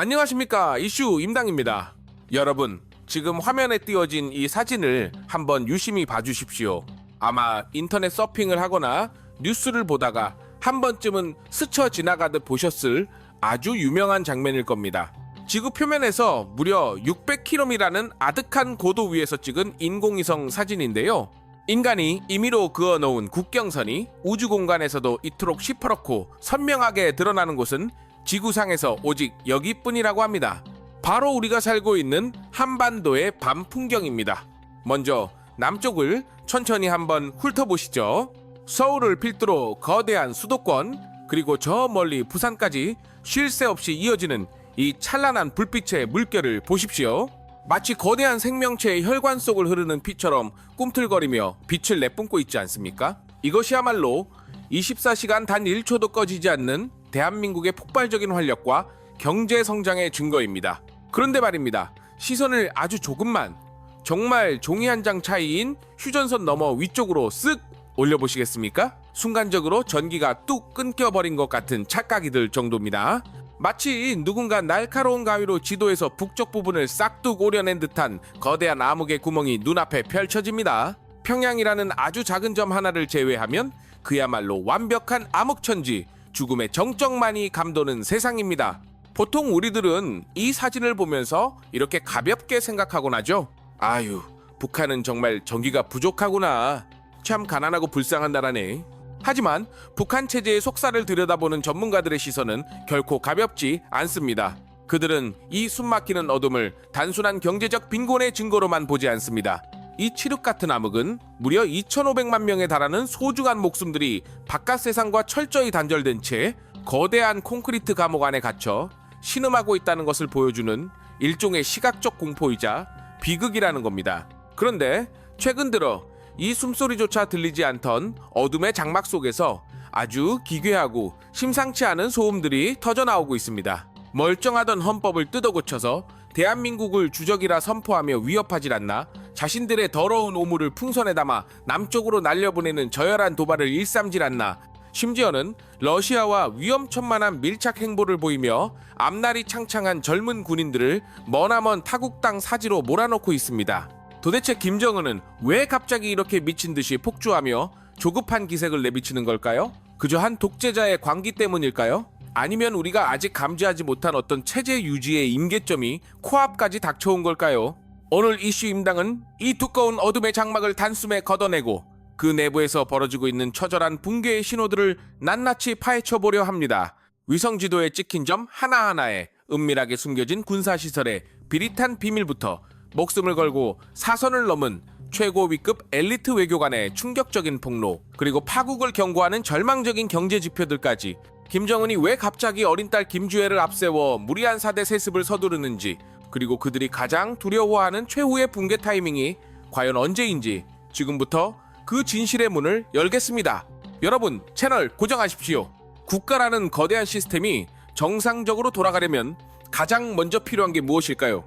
안녕하십니까, 이슈 임당입니다. 여러분, 지금 화면에 띄어진 이 사진을 한번 유심히 봐주십시오. 아마 인터넷 서핑을 하거나 뉴스를 보다가 한 번쯤은 스쳐 지나가듯 보셨을 아주 유명한 장면일 겁니다. 지구 표면에서 무려 600km라는 아득한 고도 위에서 찍은 인공위성 사진인데요. 인간이 임의로 그어놓은 국경선이 우주 공간에서도 이토록 시퍼렇고 선명하게 드러나는 곳은 지구상에서 오직 여기뿐이라고 합니다. 바로 우리가 살고 있는 한반도의 밤 풍경입니다. 먼저 남쪽을 천천히 한번 훑어보시죠. 서울을 필두로 거대한 수도권, 그리고 저 멀리 부산까지 쉴 새 없이 이어지는 이 찬란한 불빛의 물결을 보십시오. 마치 거대한 생명체의 혈관 속을 흐르는 피처럼 꿈틀거리며 빛을 내뿜고 있지 않습니까? 이것이야말로 24시간 단 1초도 꺼지지 않는 대한민국의 폭발적인 활력과 경제 성장의 증거입니다. 그런데 말입니다. 시선을 아주 조금만, 정말 종이 한 장 차이인 휴전선 너머 위쪽으로 쓱 올려보시겠습니까? 순간적으로 전기가 뚝 끊겨버린 것 같은 착각이 들 정도입니다. 마치 누군가 날카로운 가위로 지도에서 북쪽 부분을 싹둑 오려낸 듯한 거대한 암흑의 구멍이 눈앞에 펼쳐집니다. 평양이라는 아주 작은 점 하나를 제외하면 그야말로 완벽한 암흑천지, 죽음의 정적만이 감도는 세상입니다. 보통 우리들은 이 사진을 보면서 이렇게 가볍게 생각하곤 하죠. 아유, 북한은 정말 전기가 부족하구나. 참 가난하고 불쌍한 나라네. 하지만 북한 체제의 속살을 들여다보는 전문가들의 시선은 결코 가볍지 않습니다. 그들은 이 숨막히는 어둠을 단순한 경제적 빈곤의 증거로만 보지 않습니다. 이 칠흑 같은 암흑은 무려 2,500만 명에 달하는 소중한 목숨들이 바깥 세상과 철저히 단절된 채 거대한 콘크리트 감옥 안에 갇혀 신음하고 있다는 것을 보여주는 일종의 시각적 공포이자 비극이라는 겁니다. 그런데 최근 들어 이 숨소리조차 들리지 않던 어둠의 장막 속에서 아주 기괴하고 심상치 않은 소음들이 터져나오고 있습니다. 멀쩡하던 헌법을 뜯어고쳐서 대한민국을 주적이라 선포하며 위협하질 않나 자신들의 더러운 오물을 풍선에 담아 남쪽으로 날려보내는 저열한 도발을 일삼질 않나 심지어는 러시아와 위험천만한 밀착 행보를 보이며 앞날이 창창한 젊은 군인들을 머나먼 타국 땅 사지로 몰아넣고 있습니다. 도대체 김정은은 왜 갑자기 이렇게 미친 듯이 폭주하며 조급한 기색을 내비치는 걸까요? 그저 한 독재자의 광기 때문일까요? 아니면 우리가 아직 감지하지 못한 어떤 체제 유지의 임계점이 코앞까지 닥쳐온 걸까요? 오늘 이슈 임당은 이 두꺼운 어둠의 장막을 단숨에 걷어내고 그 내부에서 벌어지고 있는 처절한 붕괴의 신호들을 낱낱이 파헤쳐보려 합니다. 위성지도에 찍힌 점 하나하나에 은밀하게 숨겨진 군사시설의 비릿한 비밀부터 목숨을 걸고 사선을 넘은 최고 위급 엘리트 외교관의 충격적인 폭로, 그리고 파국을 경고하는 절망적인 경제 지표들까지 김정은이 왜 갑자기 어린 딸 김주애를 앞세워 무리한 사대 세습을 서두르는지, 그리고 그들이 가장 두려워하는 최후의 붕괴 타이밍이 과연 언제인지 지금부터 그 진실의 문을 열겠습니다. 여러분, 채널 고정하십시오. 국가라는 거대한 시스템이 정상적으로 돌아가려면 가장 먼저 필요한 게 무엇일까요?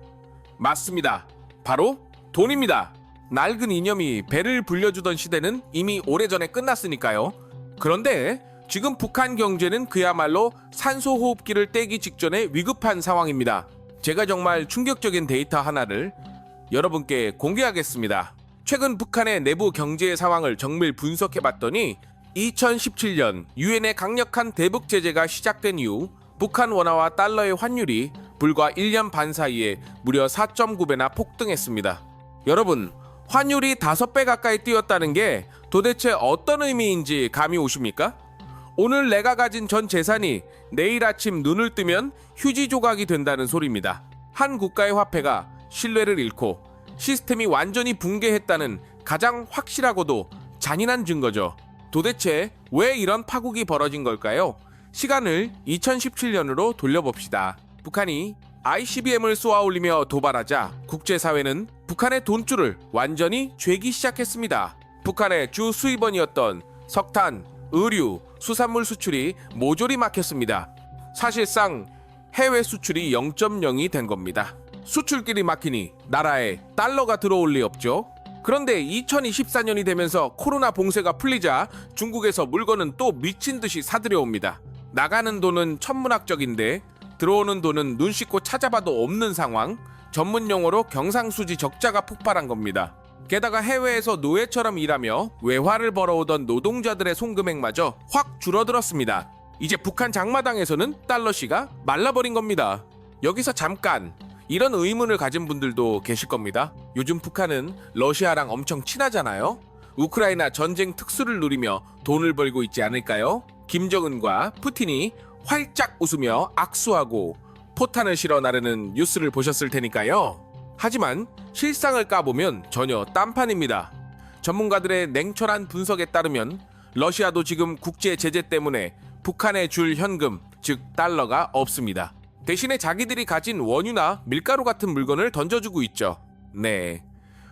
맞습니다. 바로 돈입니다. 낡은 이념이 배를 불려주던 시대는 이미 오래전에 끝났으니까요. 그런데 지금 북한 경제는 그야말로 산소호흡기를 떼기 직전에 위급한 상황입니다. 제가 정말 충격적인 데이터 하나를 여러분께 공개하겠습니다. 최근 북한의 내부 경제 상황을 정밀 분석해봤더니 2017년 유엔의 강력한 대북 제재가 시작된 이후 북한 원화와 달러의 환율이 불과 1년 반 사이에 무려 4.9배나 폭등했습니다. 여러분, 환율이 5배 가까이 뛰었다는 게 도대체 어떤 의미인지 감이 오십니까? 오늘 내가 가진 전 재산이 내일 아침 눈을 뜨면 휴지 조각이 된다는 소리입니다. 한 국가의 화폐가 신뢰를 잃고 시스템이 완전히 붕괴했다는 가장 확실하고도 잔인한 증거죠. 도대체 왜 이런 파국이 벌어진 걸까요? 시간을 2017년으로 돌려봅시다. 북한이 ICBM을 쏘아올리며 도발하자 국제사회는 북한의 돈줄을 완전히 죄기 시작했습니다. 북한의 주 수입원이었던 석탄, 의류, 수산물 수출이 모조리 막혔습니다. 사실상 해외 수출이 0.0이 된 겁니다. 수출길이 막히니 나라에 달러가 들어올 리 없죠. 그런데 2024년이 되면서 코로나 봉쇄가 풀리자 중국에서 물건은 또 미친 듯이 사들여옵니다. 나가는 돈은 천문학적인데 들어오는 돈은 눈 씻고 찾아봐도 없는 상황, 전문 용어로 경상수지 적자가 폭발한 겁니다. 게다가 해외에서 노예처럼 일하며 외화를 벌어오던 노동자들의 송금액마저 확 줄어들었습니다. 이제 북한 장마당에서는 달러시가 말라버린 겁니다. 여기서 잠깐 이런 의문을 가진 분들도 계실 겁니다. 요즘 북한은 러시아랑 엄청 친하잖아요. 우크라이나 전쟁 특수를 누리며 돈을 벌고 있지 않을까요? 김정은과 푸틴이 활짝 웃으며 악수하고 포탄을 실어 나르는 뉴스를 보셨을 테니까요. 하지만 실상을 까보면 전혀 딴판입니다. 전문가들의 냉철한 분석에 따르면 러시아도 지금 국제 제재 때문에 북한에 줄 현금, 즉 달러가 없습니다. 대신에 자기들이 가진 원유나 밀가루 같은 물건을 던져주고 있죠. 네,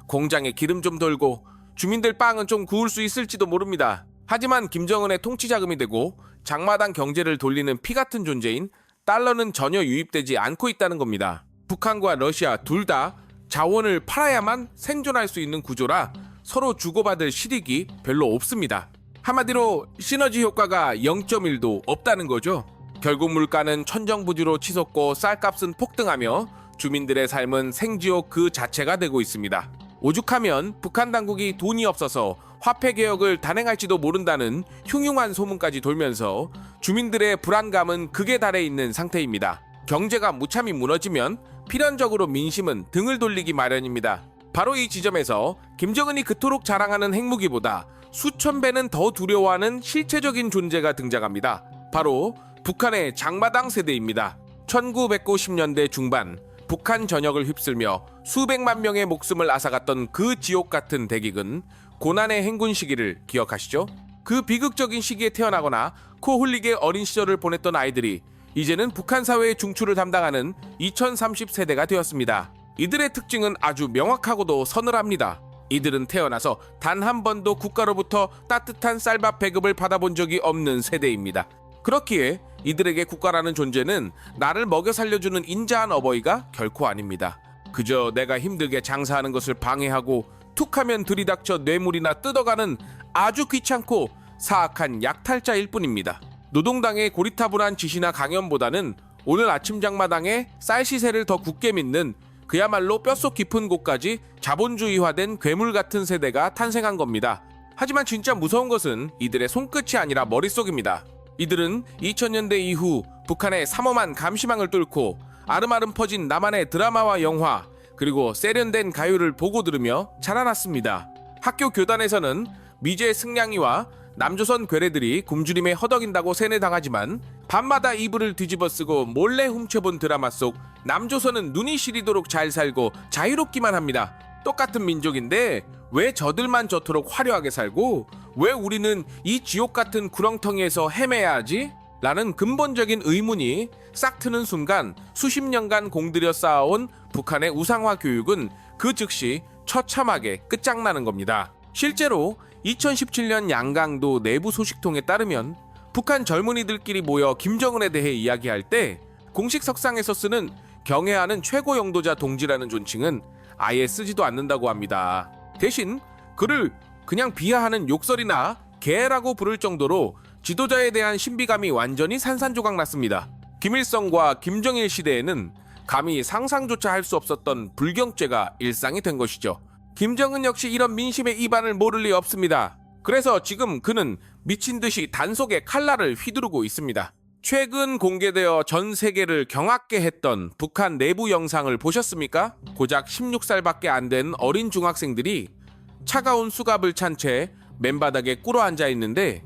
공장에 기름 좀 돌고 주민들 빵은 좀 구울 수 있을지도 모릅니다. 하지만 김정은의 통치 자금이 되고 장마당 경제를 돌리는 피 같은 존재인 달러는 전혀 유입되지 않고 있다는 겁니다. 북한과 러시아 둘 다 자원을 팔아야만 생존할 수 있는 구조라 서로 주고받을 실익이 별로 없습니다. 한마디로 시너지 효과가 0.1도 없다는 거죠. 결국 물가는 천정부지로 치솟고 쌀값은 폭등하며 주민들의 삶은 생지옥 그 자체가 되고 있습니다. 오죽하면 북한 당국이 돈이 없어서 화폐 개혁을 단행할지도 모른다는 흉흉한 소문까지 돌면서 주민들의 불안감은 극에 달해 있는 상태입니다. 경제가 무참히 무너지면 필연적으로 민심은 등을 돌리기 마련입니다. 바로 이 지점에서 김정은이 그토록 자랑하는 핵무기보다 수천 배는 더 두려워하는 실체적인 존재가 등장합니다. 바로 북한의 장마당 세대입니다. 1990년대 중반 북한 전역을 휩쓸며 수백만 명의 목숨을 앗아갔던 그 지옥 같은 대기근 고난의 행군 시기를 기억하시죠? 그 비극적인 시기에 태어나거나 코 흘리게 어린 시절을 보냈던 아이들이 이제는 북한 사회의 중추를 담당하는 2030세대가 되었습니다. 이들의 특징은 아주 명확하고도 서늘합니다. 이들은 태어나서 단 한 번도 국가로부터 따뜻한 쌀밥 배급을 받아본 적이 없는 세대입니다. 그렇기에 이들에게 국가라는 존재는 나를 먹여 살려주는 인자한 어버이가 결코 아닙니다. 그저 내가 힘들게 장사하는 것을 방해하고 툭하면 들이닥쳐 뇌물이나 뜯어가는 아주 귀찮고 사악한 약탈자일 뿐입니다. 노동당의 고리타분한 지시나 강연보다는 오늘 아침 장마당에 쌀 시세를 더 굳게 믿는 그야말로 뼛속 깊은 곳까지 자본주의화된 괴물 같은 세대가 탄생한 겁니다. 하지만 진짜 무서운 것은 이들의 손끝이 아니라 머릿속입니다. 이들은 2000년대 이후 북한의 삼엄한 감시망을 뚫고 아름아름 퍼진 남한의 드라마와 영화 그리고 세련된 가요를 보고 들으며 자라났습니다. 학교 교단에서는 미제 승냥이와 남조선 괴뢰들이 굶주림에 허덕인다고 세뇌당하지만 밤마다 이불을 뒤집어쓰고 몰래 훔쳐본 드라마 속 남조선은 눈이 시리도록 잘 살고 자유롭기만 합니다. 똑같은 민족인데 왜 저들만 저토록 화려하게 살고 왜 우리는 이 지옥 같은 구렁텅이에서 헤매야 하지? 라는 근본적인 의문이 싹 트는 순간 수십 년간 공들여 쌓아온 북한의 우상화 교육은 그 즉시 처참하게 끝장나는 겁니다. 실제로 2017년 양강도 내부 소식통에 따르면 북한 젊은이들끼리 모여 김정은에 대해 이야기할 때 공식 석상에서 쓰는 경애하는 최고 영도자 동지라는 존칭은 아예 쓰지도 않는다고 합니다. 대신 그를 그냥 비하하는 욕설이나 개라고 부를 정도로 지도자에 대한 신비감이 완전히 산산조각 났습니다. 김일성과 김정일 시대에는 감히 상상조차 할 수 없었던 불경죄가 일상이 된 것이죠. 김정은 역시 이런 민심의 이반을 모를 리 없습니다. 그래서 지금 그는 미친 듯이 단속에 칼날을 휘두르고 있습니다. 최근 공개되어 전 세계를 경악게 했던 북한 내부 영상을 보셨습니까? 고작 16살밖에 안 된 어린 중학생들이 차가운 수갑을 찬 채 맨바닥에 꿇어 앉아 있는데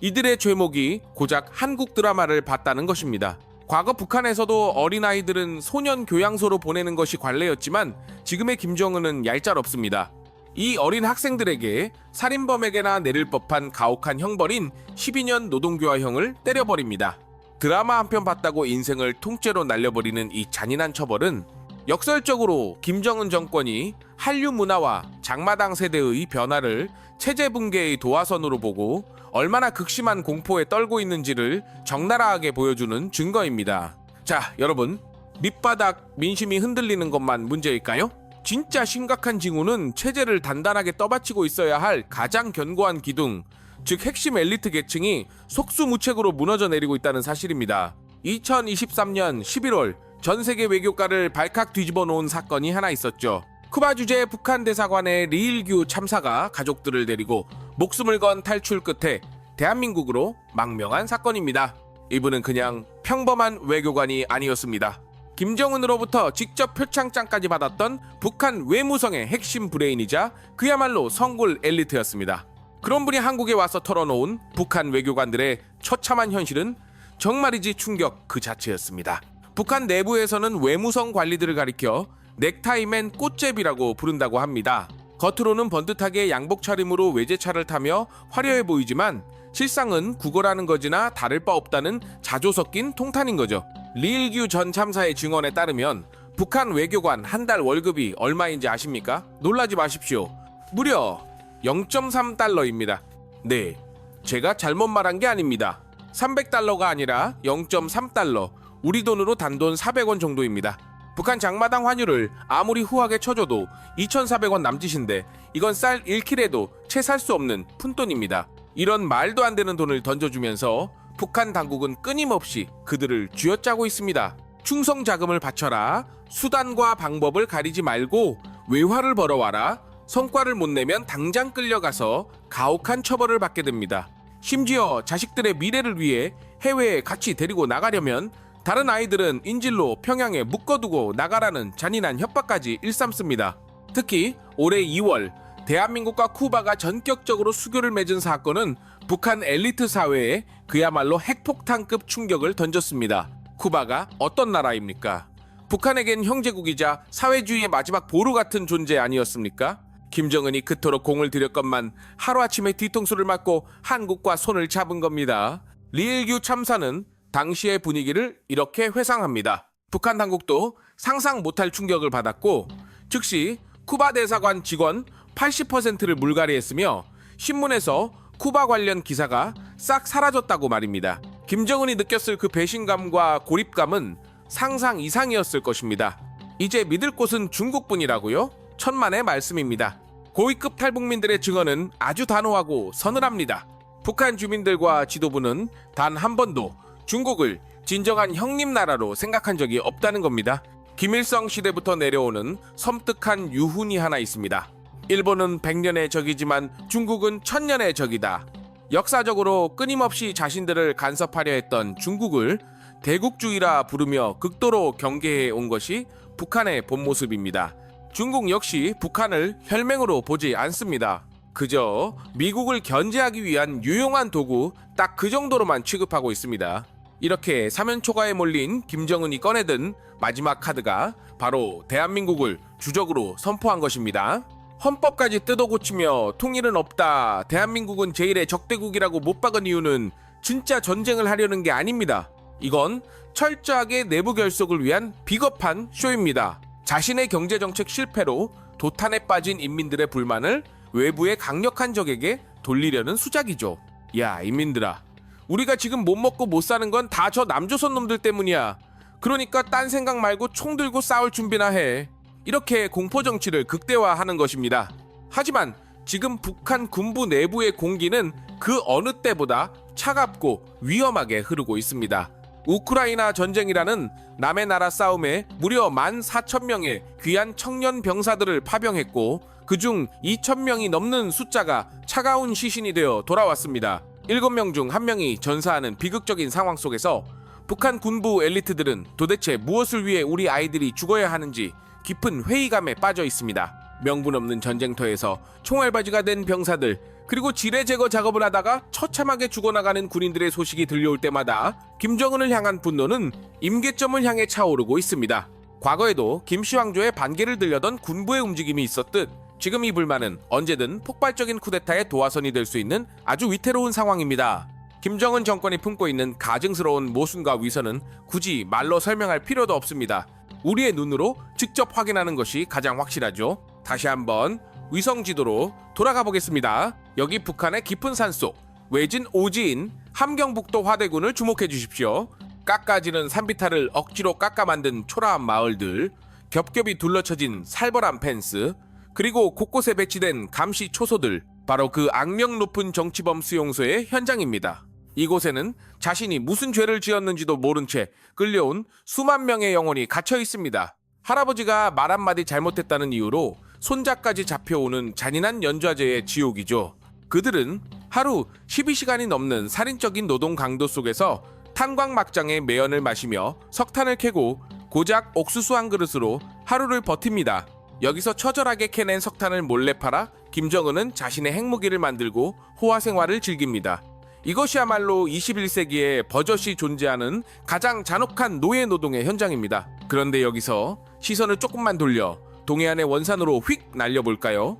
이들의 죄목이 고작 한국 드라마를 봤다는 것입니다. 과거 북한에서도 어린아이들은 소년 교양소로 보내는 것이 관례였지만 지금의 김정은은 얄짤없습니다. 이 어린 학생들에게 살인범에게나 내릴 법한 가혹한 형벌인 12년 노동교화형을 때려버립니다. 드라마 한 편 봤다고 인생을 통째로 날려버리는 이 잔인한 처벌은 역설적으로 김정은 정권이 한류 문화와 장마당 세대의 변화를 체제 붕괴의 도화선으로 보고 얼마나 극심한 공포에 떨고 있는지를 적나라하게 보여주는 증거입니다. 자, 여러분, 밑바닥 민심이 흔들리는 것만 문제일까요? 진짜 심각한 징후는 체제를 단단하게 떠받치고 있어야 할 가장 견고한 기둥, 즉 핵심 엘리트 계층이 속수무책으로 무너져 내리고 있다는 사실입니다. 2023년 11월 전 세계 외교가를 발칵 뒤집어 놓은 사건이 하나 있었죠. 쿠바 주재 북한 대사관의 리일규 참사가 가족들을 데리고 목숨을 건 탈출 끝에 대한민국으로 망명한 사건입니다. 이분은 그냥 평범한 외교관이 아니었습니다. 김정은으로부터 직접 표창장까지 받았던 북한 외무성의 핵심 브레인이자 그야말로 성골 엘리트였습니다. 그런 분이 한국에 와서 털어놓은 북한 외교관들의 처참한 현실은 정말이지 충격 그 자체였습니다. 북한 내부에서는 외무성 관리들을 가리켜 넥타이맨 꽃제비라고 부른다고 합니다. 겉으로는 번듯하게 양복 차림으로 외제차를 타며 화려해 보이지만 실상은 구걸하는 거지나 다를 바 없다는 자조 섞인 통탄인 거죠. 리일규 전 참사의 증언에 따르면 북한 외교관 한 달 월급이 얼마인지 아십니까? 놀라지 마십시오. 무려 0.3달러입니다. 네, 제가 잘못 말한 게 아닙니다. 300달러가 아니라 0.3달러, 우리 돈으로 단돈 400원 정도입니다. 북한 장마당 환율을 아무리 후하게 쳐줘도 2,400원 남짓인데 이건 쌀 1킬에도 채 살 수 없는 푼돈입니다. 이런 말도 안 되는 돈을 던져주면서 북한 당국은 끊임없이 그들을 쥐어짜고 있습니다. 충성 자금을 바쳐라, 수단과 방법을 가리지 말고 외화를 벌어와라, 성과를 못 내면 당장 끌려가서 가혹한 처벌을 받게 됩니다. 심지어 자식들의 미래를 위해 해외에 같이 데리고 나가려면 다른 아이들은 인질로 평양에 묶어두고 나가라는 잔인한 협박까지 일삼습니다. 특히 올해 2월 대한민국과 쿠바가 전격적으로 수교를 맺은 사건은 북한 엘리트 사회에 그야말로 핵폭탄급 충격을 던졌습니다. 쿠바가 어떤 나라입니까? 북한에겐 형제국이자 사회주의의 마지막 보루 같은 존재 아니었습니까? 김정은이 그토록 공을 들였건만 하루아침에 뒤통수를 맞고 한국과 손을 잡은 겁니다. 리일규 참사는 당시의 분위기를 이렇게 회상합니다. 북한 당국도 상상 못할 충격을 받았고 즉시 쿠바 대사관 직원 80%를 물갈이했으며 신문에서 쿠바 관련 기사가 싹 사라졌다고 말입니다. 김정은이 느꼈을 그 배신감과 고립감은 상상 이상이었을 것입니다. 이제 믿을 곳은 중국뿐이라고요? 천만의 말씀입니다. 고위급 탈북민들의 증언은 아주 단호하고 서늘합니다. 북한 주민들과 지도부는 단 한 번도 중국을 진정한 형님 나라로 생각한 적이 없다는 겁니다. 김일성 시대부터 내려오는 섬뜩한 유훈이 하나 있습니다. 일본은 100년의 적이지만 중국은 1000년의 적이다. 역사적으로 끊임없이 자신들을 간섭하려 했던 중국을 대국주의라 부르며 극도로 경계해 온 것이 북한의 본 모습입니다. 중국 역시 북한을 혈맹으로 보지 않습니다. 그저 미국을 견제하기 위한 유용한 도구 딱 그 정도로만 취급하고 있습니다. 이렇게 사면초가에 몰린 김정은이 꺼내든 마지막 카드가 바로 대한민국을 주적으로 선포한 것입니다. 헌법까지 뜯어고치며 통일은 없다, 대한민국은 제1의 적대국이라고 못 박은 이유는 진짜 전쟁을 하려는 게 아닙니다. 이건 철저하게 내부 결속을 위한 비겁한 쇼입니다. 자신의 경제정책 실패로 도탄에 빠진 인민들의 불만을 외부의 강력한 적에게 돌리려는 수작이죠. 야, 인민들아, 우리가 지금 못 먹고 못 사는 건 다 저 남조선 놈들 때문이야. 그러니까 딴 생각 말고 총 들고 싸울 준비나 해. 이렇게 공포정치를 극대화하는 것입니다. 하지만 지금 북한 군부 내부의 공기는 그 어느 때보다 차갑고 위험하게 흐르고 있습니다. 우크라이나 전쟁이라는 남의 나라 싸움에 무려 14,000명의 귀한 청년 병사들을 파병했고 그중 2,000명이 넘는 숫자가 차가운 시신이 되어 돌아왔습니다. 7명 중 1명이 전사하는 비극적인 상황 속에서 북한 군부 엘리트들은 도대체 무엇을 위해 우리 아이들이 죽어야 하는지 깊은 회의감에 빠져 있습니다. 명분 없는 전쟁터에서 총알바지가 된 병사들, 그리고 지뢰 제거 작업을 하다가 처참하게 죽어나가는 군인들의 소식이 들려올 때마다 김정은을 향한 분노는 임계점을 향해 차오르고 있습니다. 과거에도 김시황조의 반기를 들려던 군부의 움직임이 있었듯 지금 이 불만은 언제든 폭발적인 쿠데타의 도화선이 될 수 있는 아주 위태로운 상황입니다. 김정은 정권이 품고 있는 가증스러운 모순과 위선은 굳이 말로 설명할 필요도 없습니다. 우리의 눈으로 직접 확인하는 것이 가장 확실하죠. 다시 한번 위성 지도로 돌아가 보겠습니다. 여기 북한의 깊은 산속 외진 오지인 함경북도 화대군을 주목해 주십시오. 깎아지는 산비탈을 억지로 깎아 만든 초라한 마을들, 겹겹이 둘러쳐진 살벌한 펜스, 그리고 곳곳에 배치된 감시 초소들, 바로 그 악명 높은 정치범 수용소의 현장입니다. 이곳에는 자신이 무슨 죄를 지었는지도 모른 채 끌려온 수만 명의 영혼이 갇혀 있습니다. 할아버지가 말 한마디 잘못했다는 이유로 손자까지 잡혀오는 잔인한 연좌제의 지옥이죠. 그들은 하루 12시간이 넘는 살인적인 노동 강도 속에서 탄광 막장의 매연을 마시며 석탄을 캐고 고작 옥수수 한 그릇으로 하루를 버팁니다. 여기서 처절하게 캐낸 석탄을 몰래 팔아 김정은은 자신의 핵무기를 만들고 호화 생활을 즐깁니다. 이것이야말로 21세기에 버젓이 존재하는 가장 잔혹한 노예 노동의 현장입니다. 그런데 여기서 시선을 조금만 돌려 동해안의 원산으로 휙 날려볼까요?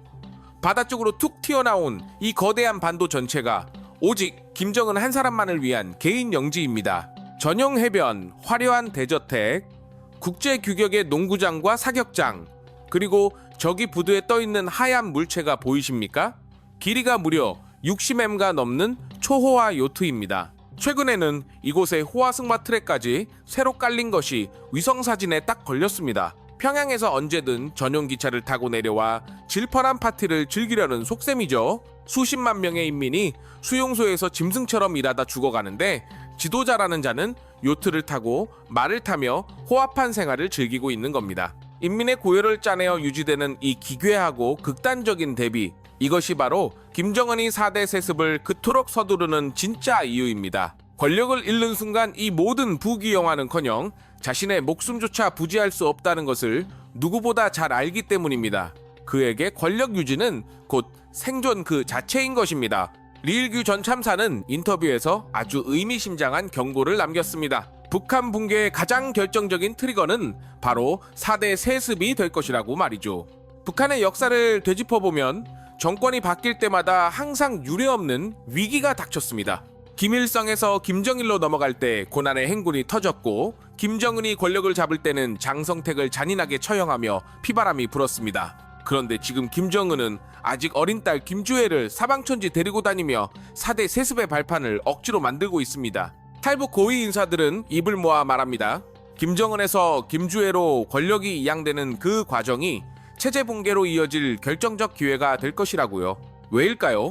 바다 쪽으로 툭 튀어나온 이 거대한 반도 전체가 오직 김정은 한 사람만을 위한 개인 영지입니다. 전용 해변, 화려한 대저택, 국제 규격의 농구장과 사격장, 그리고 저기 부두에 떠있는 하얀 물체가 보이십니까? 길이가 무려 60m가 넘는 초호화 요트입니다. 최근에는 이곳에 호화승마 트랙까지 새로 깔린 것이 위성사진에 딱 걸렸습니다. 평양에서 언제든 전용 기차를 타고 내려와 질펀한 파티를 즐기려는 속셈이죠. 수십만 명의 인민이 수용소에서 짐승처럼 일하다 죽어가는데 지도자라는 자는 요트를 타고 말을 타며 호화판 생활을 즐기고 있는 겁니다. 인민의 고열을 짜내어 유지되는 이 기괴하고 극단적인 대비, 이것이 바로 김정은이 4대 세습을 그토록 서두르는 진짜 이유입니다. 권력을 잃는 순간 이 모든 부귀영화는커녕 자신의 목숨조차 부지할 수 없다는 것을 누구보다 잘 알기 때문입니다. 그에게 권력 유지는 곧 생존 그 자체인 것입니다. 리일규 전 참사는 인터뷰에서 아주 의미심장한 경고를 남겼습니다. 북한 붕괴의 가장 결정적인 트리거는 바로 4대 세습이 될 것이라고 말이죠. 북한의 역사를 되짚어보면 정권이 바뀔 때마다 항상 유례없는 위기가 닥쳤습니다. 김일성에서 김정일로 넘어갈 때 고난의 행군이 터졌고, 김정은이 권력을 잡을 때는 장성택을 잔인하게 처형하며 피바람이 불었습니다. 그런데 지금 김정은은 아직 어린 딸 김주애를 사방천지 데리고 다니며 4대 세습의 발판을 억지로 만들고 있습니다. 탈북 고위 인사들은 입을 모아 말합니다. 김정은에서 김주애로 권력이 이양되는 그 과정이 체제 붕괴로 이어질 결정적 기회가 될 것이라고요. 왜일까요?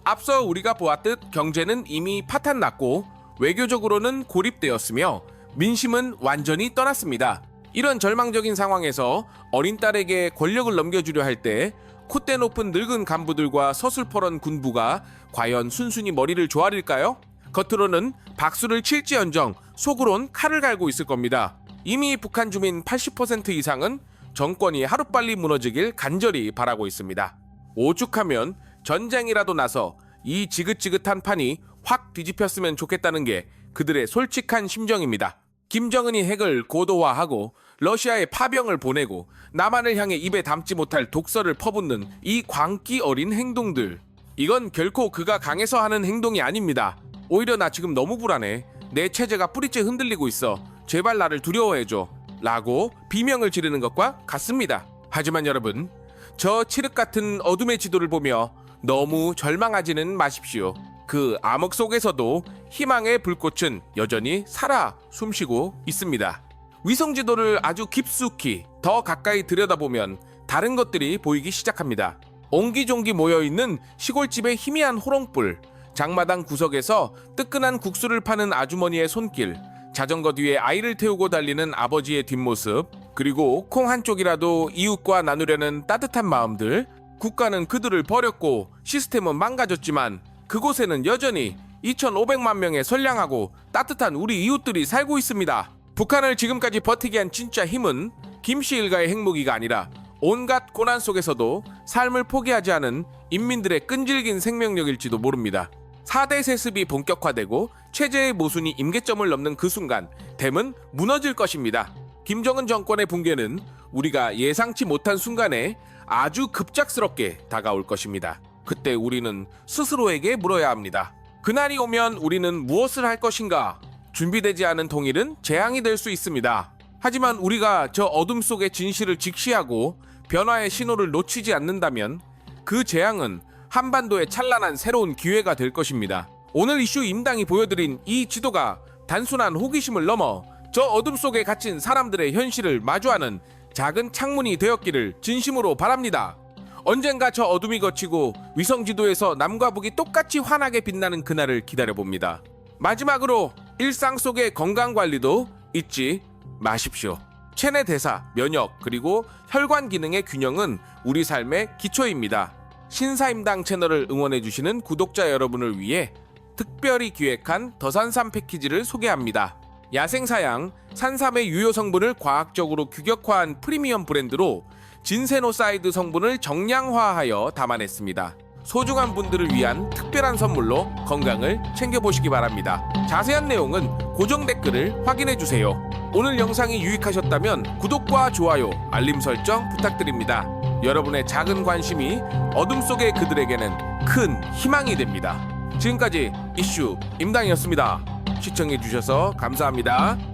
앞서 우리가 보았듯 경제는 이미 파탄났고 외교적으로는 고립되었으며 민심은 완전히 떠났습니다. 이런 절망적인 상황에서 어린 딸에게 권력을 넘겨주려 할 때 콧대 높은 늙은 간부들과 서슬퍼런 군부가 과연 순순히 머리를 조아릴까요? 겉으로는 박수를 칠지언정 속으론 칼을 갈고 있을 겁니다. 이미 북한 주민 80% 이상은 정권이 하루빨리 무너지길 간절히 바라고 있습니다. 오죽하면 전쟁이라도 나서 이 지긋지긋한 판이 확 뒤집혔으면 좋겠다는 게 그들의 솔직한 심정입니다. 김정은이 핵을 고도화하고 러시아에 파병을 보내고 남한을 향해 입에 담지 못할 독서를 퍼붓는 이 광기 어린 행동들, 이건 결코 그가 강해서 하는 행동이 아닙니다. 오히려 나 지금 너무 불안해. 내 체제가 뿌리째 흔들리고 있어. 제발 나를 두려워해줘. 라고 비명을 지르는 것과 같습니다. 하지만 여러분, 저 칠흑 같은 어둠의 지도를 보며 너무 절망하지는 마십시오. 그 암흑 속에서도 희망의 불꽃은 여전히 살아 숨쉬고 있습니다. 위성 지도를 아주 깊숙이 더 가까이 들여다보면 다른 것들이 보이기 시작합니다. 옹기종기 모여있는 시골집의 희미한 호롱불, 장마당 구석에서 뜨끈한 국수를 파는 아주머니의 손길, 자전거 뒤에 아이를 태우고 달리는 아버지의 뒷모습, 그리고 콩 한 쪽이라도 이웃과 나누려는 따뜻한 마음들. 국가는 그들을 버렸고 시스템은 망가졌지만 그곳에는 여전히 2,500만 명의 선량하고 따뜻한 우리 이웃들이 살고 있습니다. 북한을 지금까지 버티게 한 진짜 힘은 김씨 일가의 핵무기가 아니라 온갖 고난 속에서도 삶을 포기하지 않은 인민들의 끈질긴 생명력일지도 모릅니다. 4대 세습이 본격화되고 체제의 모순이 임계점을 넘는 그 순간 댐은 무너질 것입니다. 김정은 정권의 붕괴는 우리가 예상치 못한 순간에 아주 급작스럽게 다가올 것입니다. 그때 우리는 스스로에게 물어야 합니다. 그날이 오면 우리는 무엇을 할 것인가? 준비되지 않은 통일은 재앙이 될 수 있습니다. 하지만 우리가 저 어둠 속의 진실을 직시하고 변화의 신호를 놓치지 않는다면 그 재앙은 한반도의 찬란한 새로운 기회가 될 것입니다. 오늘 이슈 임당이 보여드린 이 지도가 단순한 호기심을 넘어 저 어둠 속에 갇힌 사람들의 현실을 마주하는 작은 창문이 되었기를 진심으로 바랍니다. 언젠가 저 어둠이 걷히고 위성지도에서 남과 북이 똑같이 환하게 빛나는 그날을 기다려봅니다. 마지막으로 일상 속의 건강 관리도 잊지 마십시오. 체내 대사, 면역, 그리고 혈관 기능의 균형은 우리 삶의 기초입니다. 신사임당 채널을 응원해주시는 구독자 여러분을 위해 특별히 기획한 더산삼 패키지를 소개합니다. 야생사양, 산삼의 유효 성분을 과학적으로 규격화한 프리미엄 브랜드로 진세노사이드 성분을 정량화하여 담아냈습니다. 소중한 분들을 위한 특별한 선물로 건강을 챙겨보시기 바랍니다. 자세한 내용은 고정 댓글을 확인해주세요. 오늘 영상이 유익하셨다면 구독과 좋아요, 알림 설정 부탁드립니다. 여러분의 작은 관심이 어둠 속의 그들에게는 큰 희망이 됩니다. 지금까지 이슈 임당이었습니다. 시청해주셔서 감사합니다.